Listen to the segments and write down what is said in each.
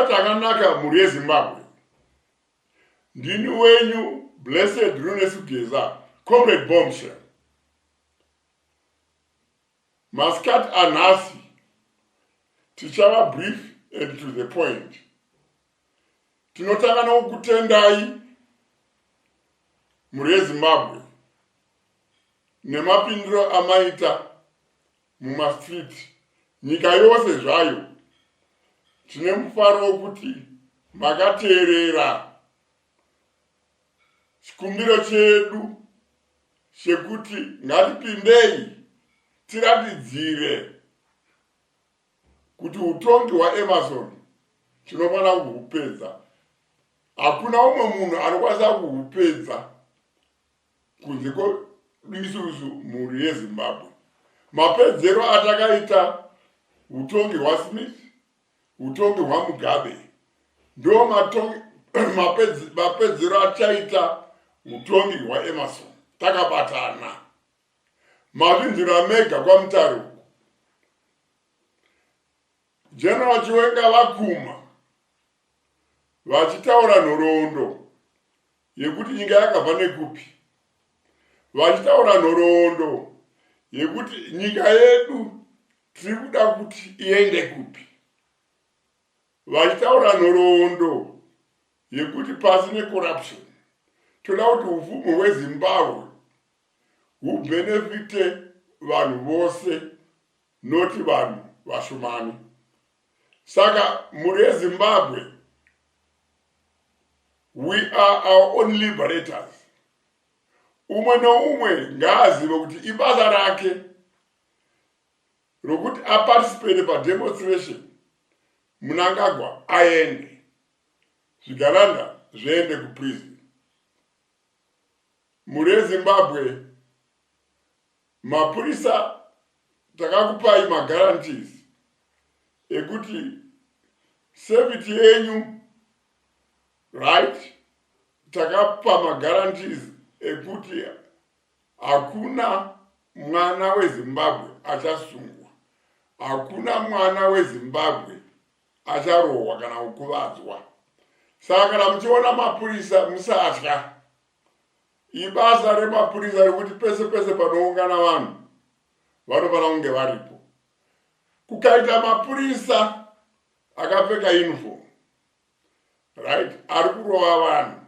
Mascat akanaka muri Zimbabwe. Ndini wenyu Blessed Runesu Geza, Comrade Bombshell. Mascat anasi. Tichava brief and to the point. Tinotanga nokutendai muri Zimbabwe. Nemapindiro amaita muma street. Nyika yose zvayo. Tine mufaro wokuti makateerera chikumbiro chedu chekuti ngatipindei tiratidzire kuti utongi hwaEmerson tinofana kuhupedza. Hakuna umwe munhu anokwanisa kuhupedza kunze isusu mhuri yeZimbabwe. Mapedzero atakaita utongi hwaSmith, utongi hwaMugabe, ndo mapedzero achaita utongi hwaEmerson. Takabatana mazvinzira mega kwaMutare. General Chiwenga vakuma vachitaura nhoroondo yekuti nyika yakabva nekupi, vachitaura nhoroondo yekuti nyika yedu tiri kuda kuti iende kupi, vachitaura nhoroondo yekuti pasi necorruption toda kuti ufumi hweZimbabwe hubhenefite vanhu vose, noti vanhu vashomani. Saka muri yeZimbabwe, we are our own liberators. Umwe noumwe ngaazive kuti ibasa rake rokuti aparticipate pademonstration Mnangagwa aende, Zvigananda zviende kuprison. Muri yeZimbabwe, mapurisa takakupai magarantees ekuti safety yenyu, right? Takapa magarantees ekuti hakuna mwana weZimbabwe achasungwa, hakuna mwana weZimbabwe acharohwa kana kukuvadzwa. Saka kana muchiona mapurisa musatya. Ibasa remapurisa rekuti pese pese panoungana vanhu vanofana kunge varipo. Kukaita mapurisa akapfeka uniform, right, ari kurova vanhu,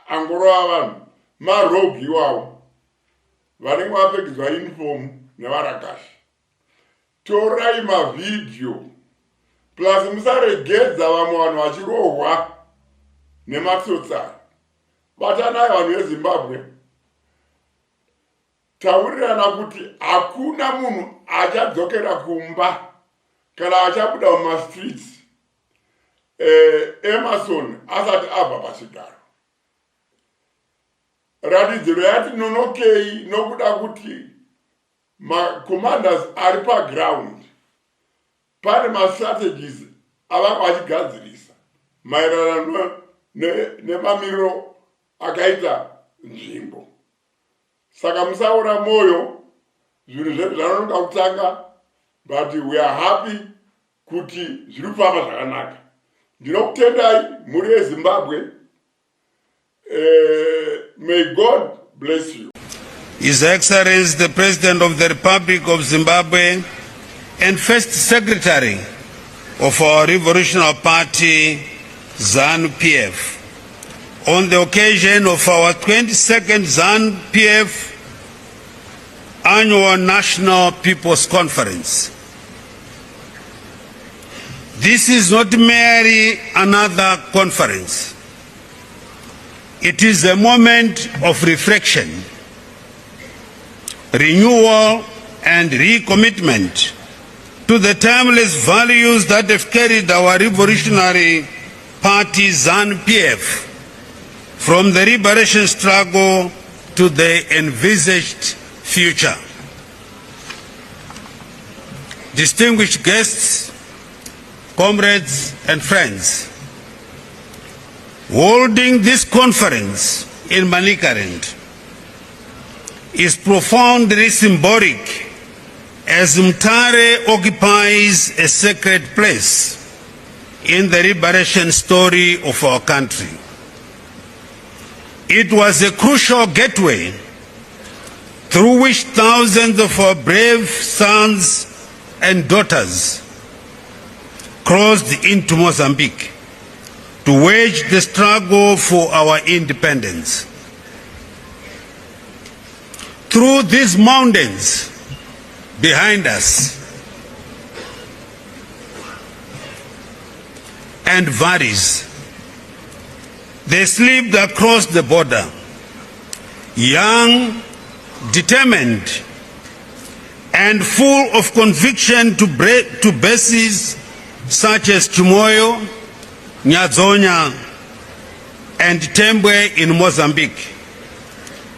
angorova vanhu, marogi iwawo vanenge vapfekedzwa uniform nevarakashi. Torai mavidhio plus musaregedza vamwe vanhu vachirohwa nematsotsari. Batanai vanhu veZimbabwe, taurirana kuti hakuna munhu achadzokera kumba kana achabuda mumastreets Emerson asati abva pachigaro. Ratidziro yati nonokei nokuda kuti commanders ari paground pane mastrategies avanga vachigadzirisa maererano nemamiriro akaita nzvimbo. Saka musaora moyo, zvinhu zvedu zvanoda kutanga, but we are happy kuti zviri kufamba zvakanaka. Ndinokutendai muri yeZimbabwe. May God bless you. His Excellency the President of the Republic of Zimbabwe and First Secretary of our Revolutionary Party, ZANU PF, on the occasion of our 22nd ZANU PF Annual National People's Conference. This is not merely another conference. It is a moment of reflection, renewal, and recommitment to the timeless values that have carried our revolutionary party ZANU PF from the liberation struggle to the envisaged future. Distinguished guests, comrades and friends, holding this conference in Manicaland is profoundly symbolic as Mutare occupies a sacred place in the liberation story of our country. It was a crucial gateway through which thousands of our brave sons and daughters crossed into Mozambique to wage the struggle for our independence. Through these mountains behind us and valleys, they slipped across the border, young, determined, and full of conviction to bases such as Chimoyo, Nyazonya, and Tembwe in Mozambique.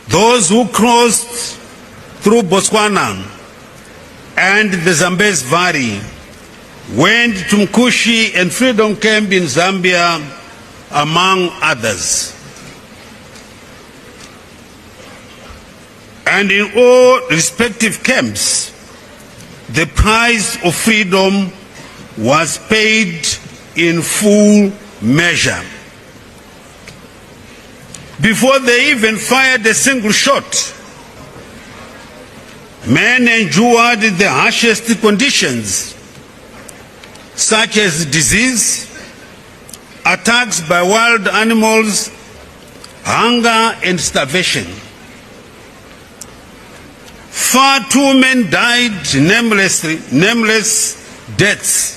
Those who crossed through Botswana and the Zambezi Valley went to Mkushi and Freedom Camp in Zambia, among others. And in all respective camps, the price of freedom was paid in full measure. Before they even fired a single shot, men endured the harshest conditions, such as disease, attacks by wild animals, hunger, and starvation. Far too many died nameless deaths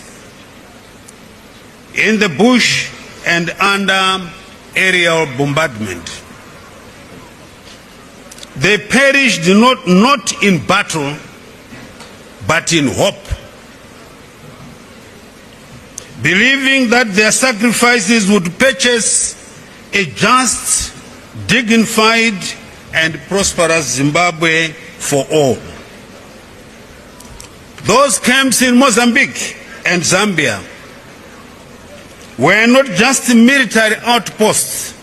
in the bush and under aerial bombardment. They perished not in battle, but in hope, believing that their sacrifices would purchase a just, dignified, and prosperous Zimbabwe for all. Those camps in Mozambique and Zambia were not just military outposts,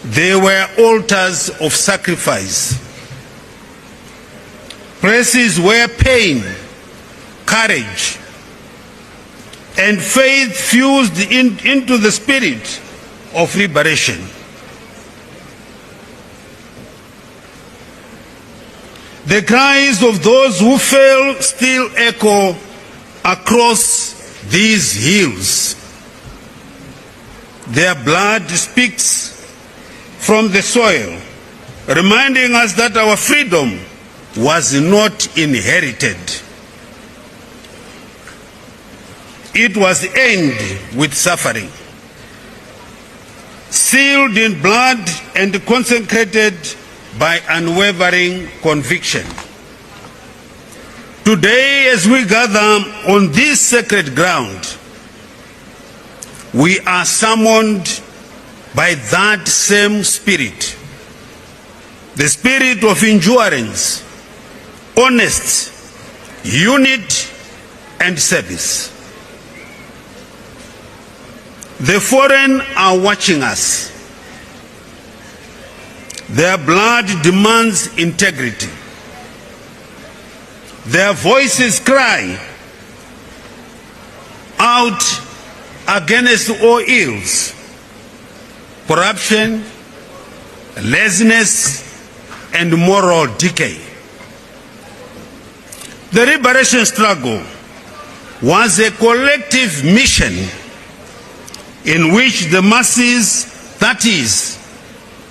they were altars of sacrifice, places where pain, courage, and faith fused into the spirit of liberation. The cries of those who fell still echo across these hills. Their blood speaks from the soil, reminding us that our freedom was not inherited. It was earned with suffering, sealed in blood, and consecrated by unwavering conviction. Today, as we gather on this sacred ground, we are summoned by that same spirit, the spirit of endurance, honesty, unity, and service. The foreign are watching us. Their blood demands integrity. Their voices cry out against all ills, corruption, laziness, and moral decay. The liberation struggle was a collective mission in which the masses, that is,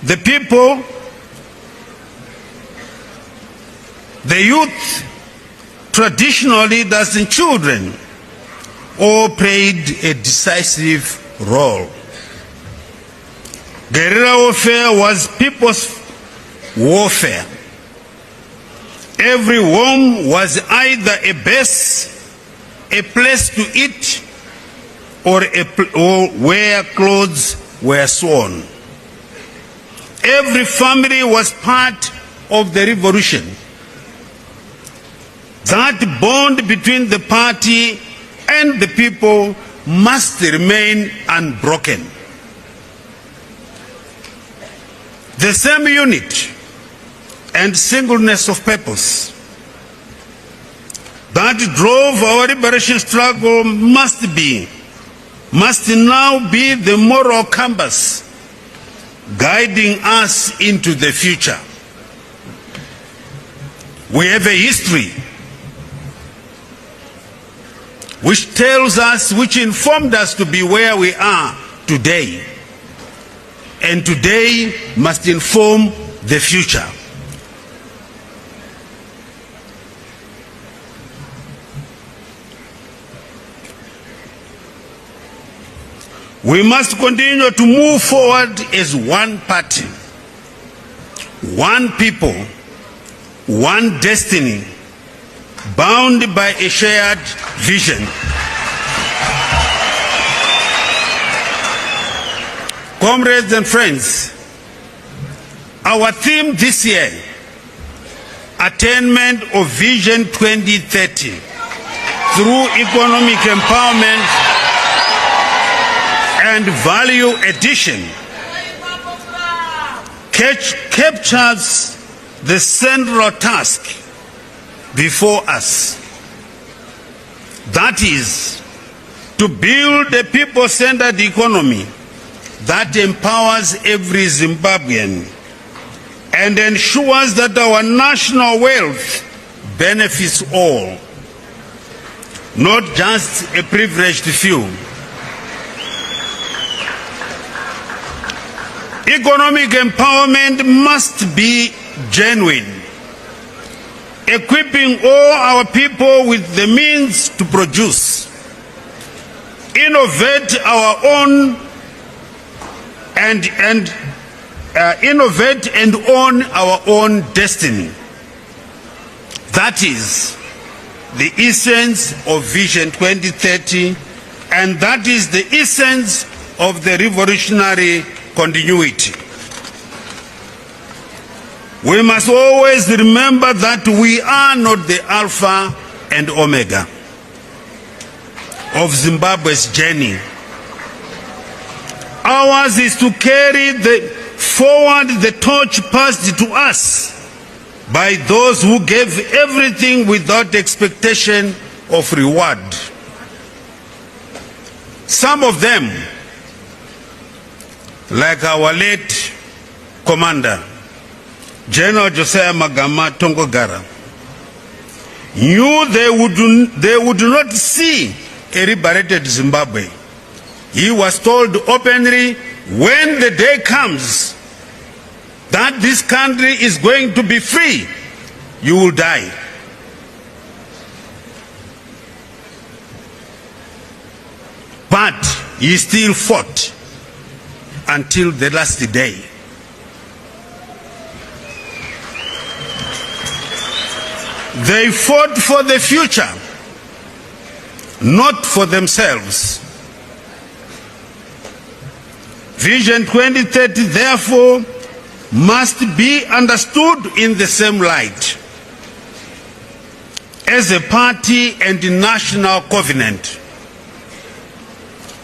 the people, the youth, traditional leaders and children, all played a decisive role. Guerrilla warfare was people's warfare. Every home was either a base, a place to eat, or where clothes were sewn. Every family was part of the revolution. That bond between the party and the people must remain unbroken. The same unity and singleness of purpose that drove our liberation struggle must be must now be the moral compass guiding us into the future. We have a history which tells us, which informed us to be where we are today. And today must inform the future. We must continue to move forward as one party, one people, one destiny, bound by a shared vision. Comrades and friends, our theme this year, Attainment of Vision 2030 through economic empowerment and value addition, captures the central task before us. That is, to build a people-centered economy that empowers every Zimbabwean and ensures that our national wealth benefits all, not just a privileged few. Economic empowerment must be genuine, equipping all our people with the means to produce, innovate our own innovate and own our own destiny. That is the essence of Vision 2030, and that is the essence of the revolutionary continuity. We must always remember that we are not the Alpha and Omega of Zimbabwe's journey. Ours is to carry forward the torch passed to us by those who gave everything without expectation of reward. Some of them, like our late commander, General Josiah Magama Tongogara, knew they would not see a liberated Zimbabwe. He was told openly, when the day comes that this country is going to be free, you will die. But he still fought until the last day. They fought for the future, not for themselves. Vision 2030, therefore, must be understood in the same light as a party and national covenant.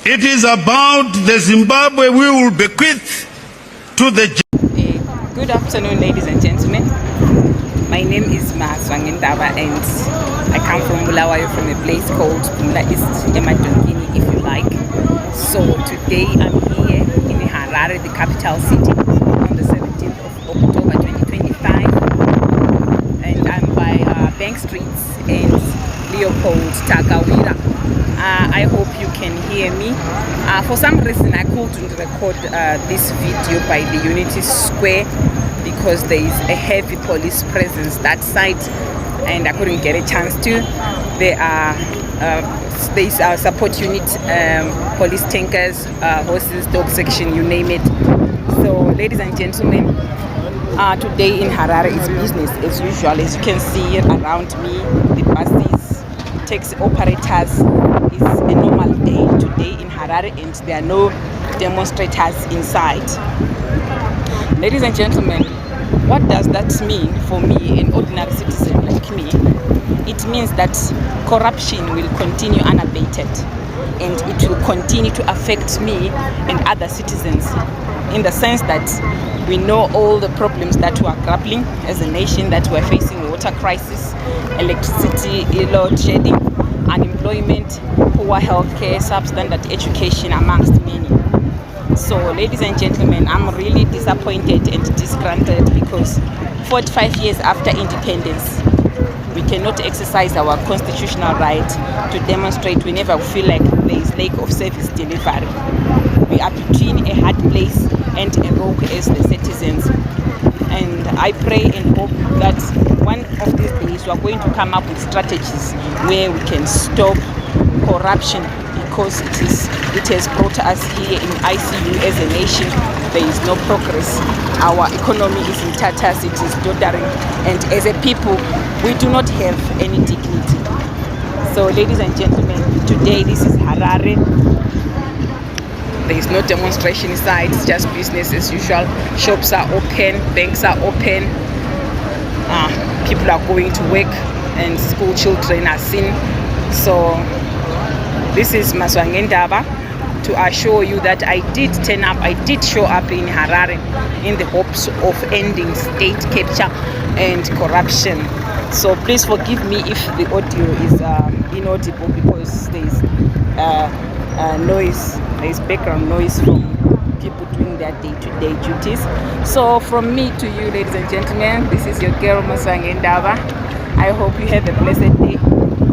It is about the Zimbabwe we will bequeath to the... Good afternoon, ladies and gentlemen. My name is Zvigananda and I come from Bulawayo, from a place called Bula East, Emadongini, if you like. So today I'm here in Harare, the capital city, on the 17th of October 2025. And I'm by Bank Streets and Leopold Tagawira. I hope you can hear me. For some reason I couldn't record this video by the Unity Square because there is a heavy police presence that side and I couldn't get a chance to. There is our support unit, police tankers, horses, dog section, you name it. So ladies and gentlemen, today in Harare is business as usual. As you can see around me, the buses, taxi operators, it's a normal day today in Harare and there are no demonstrators inside. Ladies and gentlemen, what does that mean for me, an ordinary citizen like me? It means that corruption will continue unabated and it will continue to affect me and other citizens, in the sense that we know all the problems that we are grappling as a nation, that we are facing water crisis, electricity, load shedding, unemployment, poor healthcare, substandard education, amongst many. So, ladies and gentlemen, I'm really disappointed and disgruntled because 45 years after independence, we cannot exercise our constitutional right to demonstrate whenever we feel like there is lack of service delivery. We are between a hard place and a rock as the citizens. And I pray and hope that one of these days we are going to come up with strategies where we can stop corruption, because it has brought us here in ICU as a nation. There is no progress. Our economy is in tatters, it is doddering, and as a people, we do not have any dignity. So, ladies and gentlemen, today this is Harare. There is no demonstration inside, it's just business as usual. Shops are open, banks are open, people are going to work, and school children are seen. So, this is Zvigananda to assure you that I did turn up, I did show up in Harare in the hopes of ending state capture and corruption. So please forgive me if the audio is inaudible, because there is noise, there is background noise from people doing their day-to-day duties. So from me to you, ladies and gentlemen, this is your girl Zvigananda. I hope you have a blessed day,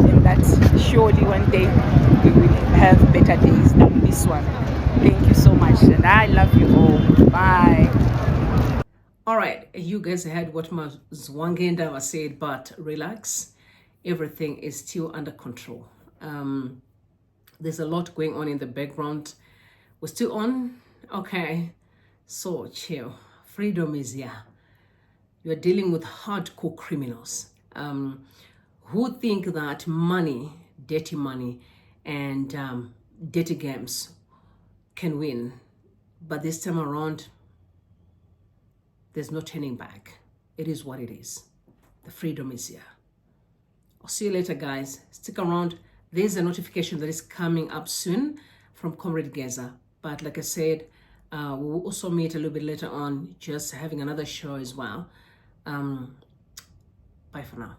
and that surely one day we will have better days than this one. Thank you so much, and I love you all. Bye. All right, you guys heard what Zvigananda said, but relax, everything is still under control. There's a lot going on in the background. We're still on, okay, so chill. Freedom is here. You're dealing with hardcore criminals who think that money, dirty money, and dirty games can win. But this time around, there's no turning back. It is what it is. The freedom is here. I'll see you later, guys. Stick around. There's a notification that is coming up soon from Comrade Geza. But like I said, we'll also meet a little bit later on, just having another show as well. Bye for now.